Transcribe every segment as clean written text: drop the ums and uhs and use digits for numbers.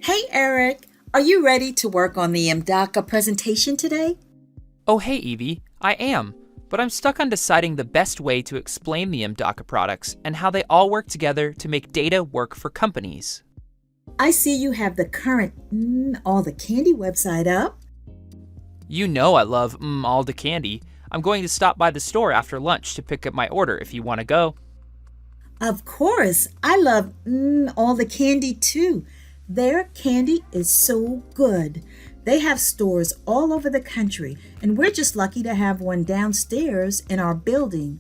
Hey Eric, are you ready to work on the MDACA presentation today? Oh hey Evie, I am, but I'm stuck on deciding the best way to explain the MDACA products and how they all work together to make data work for companies. I see you have the current All the Candy website up. You know I love all the candy. I'm going to stop by the store after lunch to pick up my order if you want to go. Of course, I love All the Candy too. Their candy is so good. They have stores all over the country, and we're just lucky to have one downstairs in our building.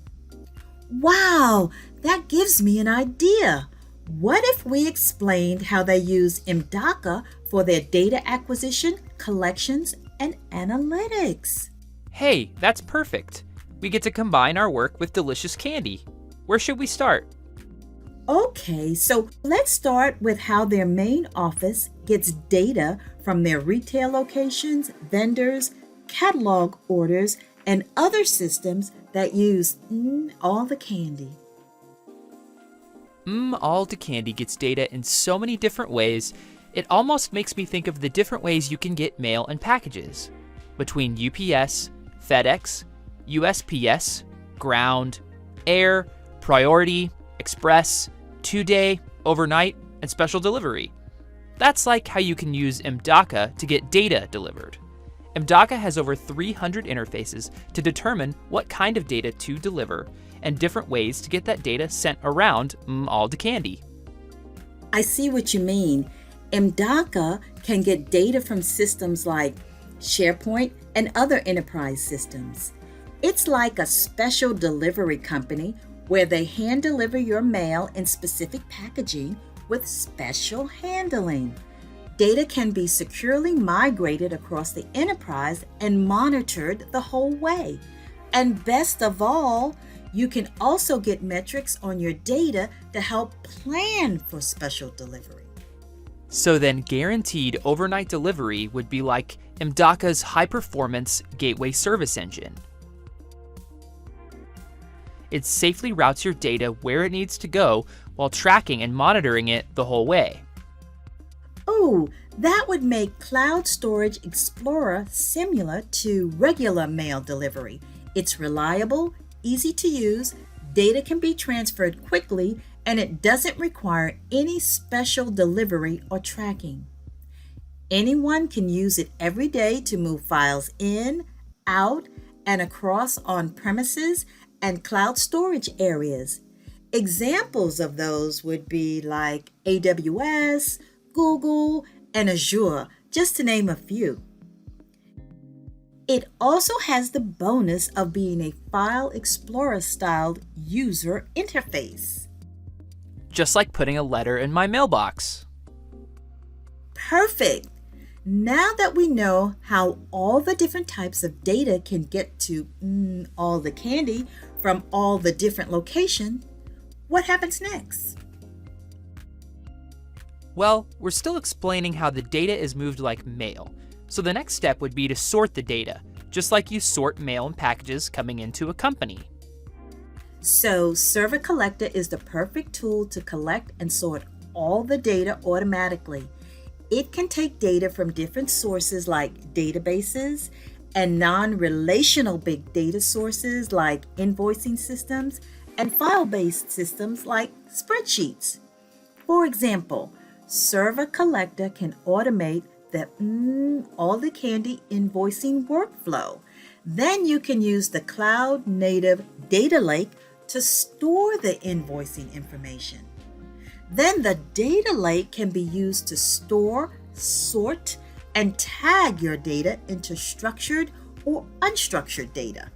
Wow, that gives me an idea. What if we explained how they use MDACA for their data acquisition, collections, and analytics? Hey, that's perfect. We get to combine our work with delicious candy. Where should we start? Okay, so let's start with how their main office gets data from their retail locations, vendors, catalog orders, and other systems that use all the candy. All the candy gets data in so many different ways, it almost makes me think of the different ways you can get mail and packages. Between UPS, FedEx, USPS, Ground, Air, Priority, Express, 2-day, overnight, and special delivery. That's like how you can use MDACA to get data delivered. MDACA has over 300 interfaces to determine what kind of data to deliver and different ways to get that data sent around all the candy. I see what you mean. MDACA can get data from systems like SharePoint and other enterprise systems. It's like a special delivery company where they hand deliver your mail in specific packaging with special handling. Data can be securely migrated across the enterprise and monitored the whole way. And best of all, you can also get metrics on your data to help plan for special delivery. So then guaranteed overnight delivery would be like MDACA's high-performance gateway service engine. It safely routes your data where it needs to go while tracking and monitoring it the whole way. Oh, that would make Cloud Storage Explorer similar to regular mail delivery. It's reliable, easy to use, data can be transferred quickly, and it doesn't require any special delivery or tracking. Anyone can use it every day to move files in, out, and across on-premises and cloud storage areas. Examples of those would be like AWS, Google, and Azure, just to name a few. It also has the bonus of being a File Explorer-styled user interface. Just like putting a letter in my mailbox. Perfect! Now that we know how all the different types of data can get to all the candy from all the different locations, what happens next? Well, we're still explaining how the data is moved like mail. So the next step would be to sort the data, just like you sort mail and packages coming into a company. So Server Collector is the perfect tool to collect and sort all the data automatically. It can take data from different sources like databases and non-relational big data sources like invoicing systems and file-based systems like spreadsheets. For example, Server Collector can automate the all the candy invoicing workflow. Then you can use the cloud native data lake to store the invoicing information. Then the data lake can be used to store, sort, and tag your data into structured or unstructured data.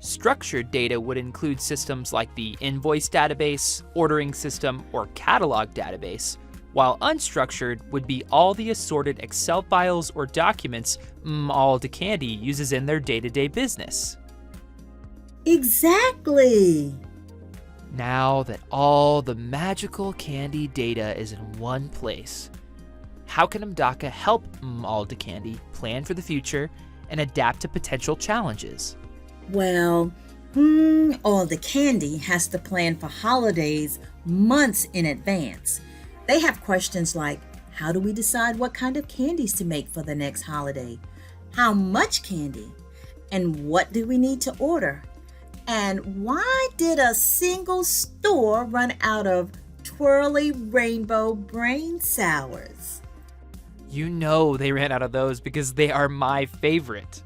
Structured data would include systems like the invoice database, ordering system, or catalog database, while unstructured would be all the assorted Excel files or documents all the candy uses in their day-to-day business. Exactly! Now that all the magical candy data is in one place, how can MDACA help all the candy plan for the future and adapt to potential challenges? Well, all the candy has to plan for holidays months in advance. They have questions like, How do we decide what kind of candies to make for the next holiday? How much candy? And what do we need to order? And why did a single store run out of twirly rainbow brain sours? You know they ran out of those because they are my favorite.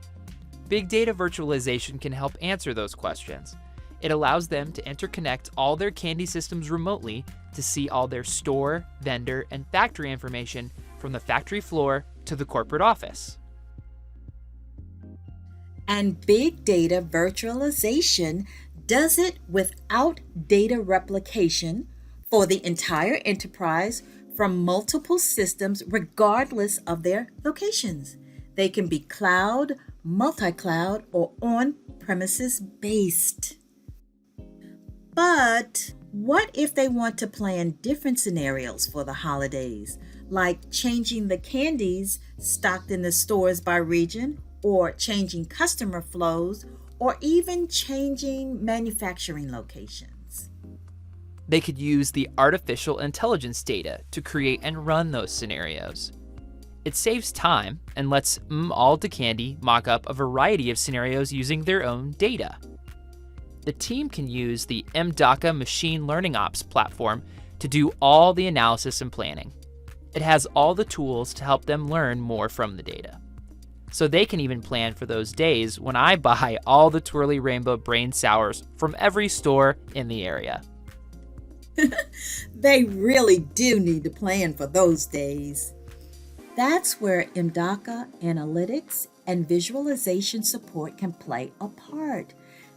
Big Data Virtualization can help answer those questions. It allows them to interconnect all their candy systems remotely to see all their store, vendor, and factory information from the factory floor to the corporate office. And Big Data Virtualization does it without data replication for the entire enterprise from multiple systems regardless of their locations. They can be cloud, multi-cloud, or on-premises based. But what if they want to plan different scenarios for the holidays, like changing the candies stocked in the stores by region, or changing customer flows, or even changing manufacturing locations? They could use the artificial intelligence data to create and run those scenarios. It saves time and lets all to Candy mock up a variety of scenarios using their own data. The team can use the MDACA machine learning ops platform to do all the analysis and planning. It has all the tools to help them learn more from the data. So they can even plan for those days when I buy all the twirly rainbow brain sours from every store in the area. They really do need to plan for those days. That's where MDACA analytics and visualization support can play a part.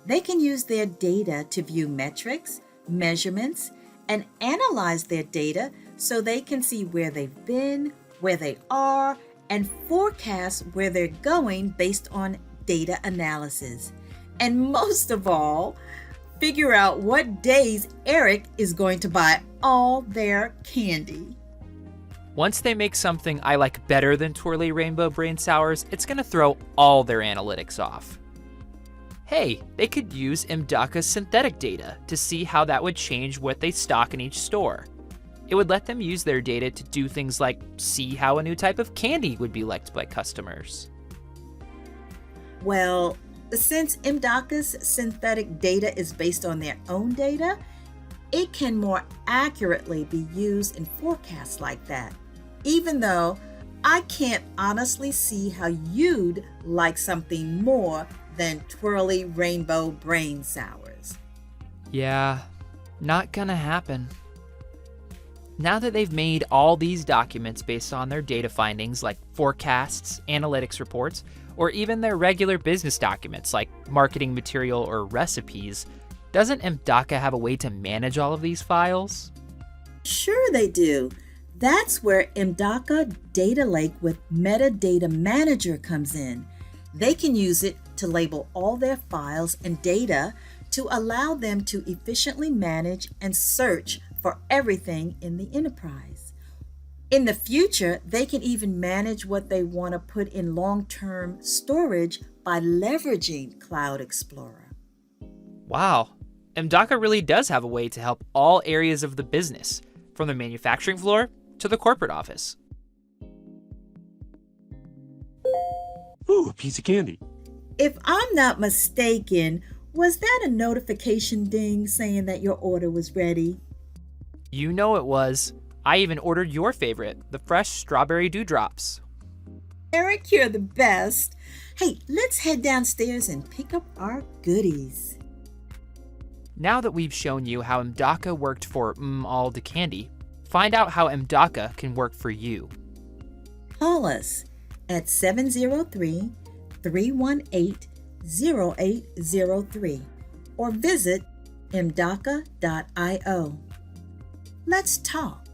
They can use their data to view metrics, measurements, and analyze their data so they can see where they've been, where they are, and forecast where they're going based on data analysis. And most of all, figure out what days Eric is going to buy all their candy. Once they make something I like better than twirly rainbow brain sours, it's going to throw all their analytics off. Hey, they could use MDACA's synthetic data to see how that would change what they stock in each store. It would let them use their data to do things like see how a new type of candy would be liked by customers. Well, since MDACA's synthetic data is based on their own data, it can more accurately be used in forecasts like that, even though I can't honestly see how you'd like something more than twirly rainbow brain sours. Yeah, not gonna happen. Now that they've made all these documents based on their data findings like forecasts, analytics reports, or even their regular business documents like marketing material or recipes, doesn't MDACA have a way to manage all of these files? Sure they do. That's where MDACA Data Lake with Metadata Manager comes in. They can use it to label all their files and data to allow them to efficiently manage and search for everything in the enterprise. In the future, they can even manage what they want to put in long-term storage by leveraging Cloud Explorer. Wow, MDACA really does have a way to help all areas of the business, from the manufacturing floor to the corporate office. Ooh, a piece of candy. If I'm not mistaken, was that a notification ding saying that your order was ready? You know it was. I even ordered your favorite, the fresh strawberry dewdrops. Eric, you're the best. Hey, let's head downstairs and pick up our goodies. Now that we've shown you how MDACA worked for all to Candy, find out how MDACA can work for you. Call us at 703-318-0803 or visit mdaca.io. Let's talk.